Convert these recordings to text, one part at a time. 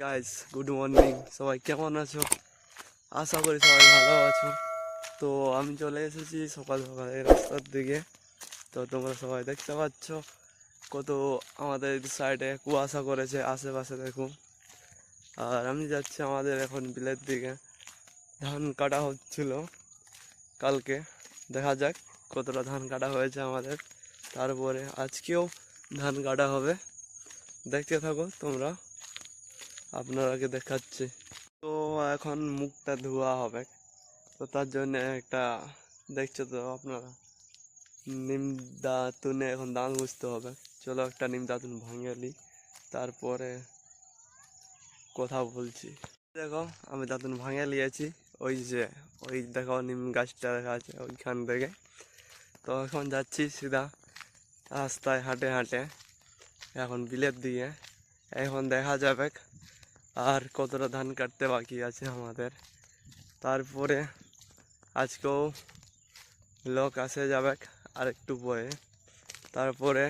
Guys, good morning. সবাই কেমন আছো? আশা করি সবাই ভালো আছো। তো আমি চলে এসেছি সকাল সকাল এই রাস্তার দিকে। তো তোমরা সবাই দেখতে পাচ্ছ কত আমাদের সাইডে কুয়াশা করেছে, আশেপাশে দেখো। আর আমি যাচ্ছি আমাদের এখন বিলের দিকে। ধান কাটা হচ্ছিল কালকে, দেখা যাক কতটা ধান কাটা হয়েছে আমাদের। তারপরে আজকেও ধান কাটা হবে, দেখতে থাকো তোমরা, আপনারাকে দেখাচ্ছি। তো এখন মুখটা ধোয়া হবে, তো তার জন্য একটা, দেখছো তো আপনারা, নিম দাতুনে এখন দাঁত মুছতে হবে। চলো একটা নিম দাতুন ভাঙে নি, তারপরে কথা বলছি। দেখো আমি দাতুন ভাঙে নিয়েছি, ওই যে ওই দেখো নিম গাছটা দেখা আছে ওইখান থেকে। তো এখন যাচ্ছি সিধা রাস্তায় হাঁটে হাঁটে এখন বিলের দিকে। এখন দেখা যাবে আর কতটা ধান কাটতে বাকি আছে আমাদের। তারপরে আজকেও লোক আসে যাবে আর একটু পরে, তারপরে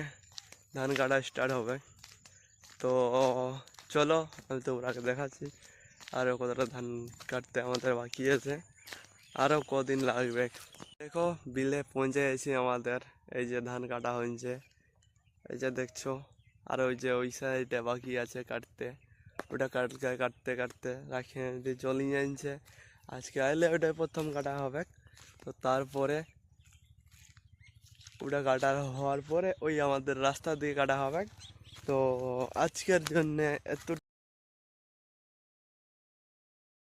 ধান কাটা স্টার্ট হবে। তো চলো আমি তো ওরাকে দেখাচ্ছি আরও কতটা ধান কাটতে আমাদের বাকি আছে, আরও কদিন লাগবে। দেখো বিলে পৌঁছে গেছি আমাদের, এই যে ধান কাটা হয়েছে, এই যে দেখছো। আর ওই যে ওই সাইডে বাকি আছে কাটতে, ওটা কাটতে কাটতে কাটতে রাখে চলে যাচ্ছে। আজকে আইলে ওটাই প্রথম কাটা হবে। তো তারপরে ওটা কাটা হওয়ার পরে ওই আমাদের রাস্তা দিয়ে কাটা হবে। তো আজকের জন্য এত।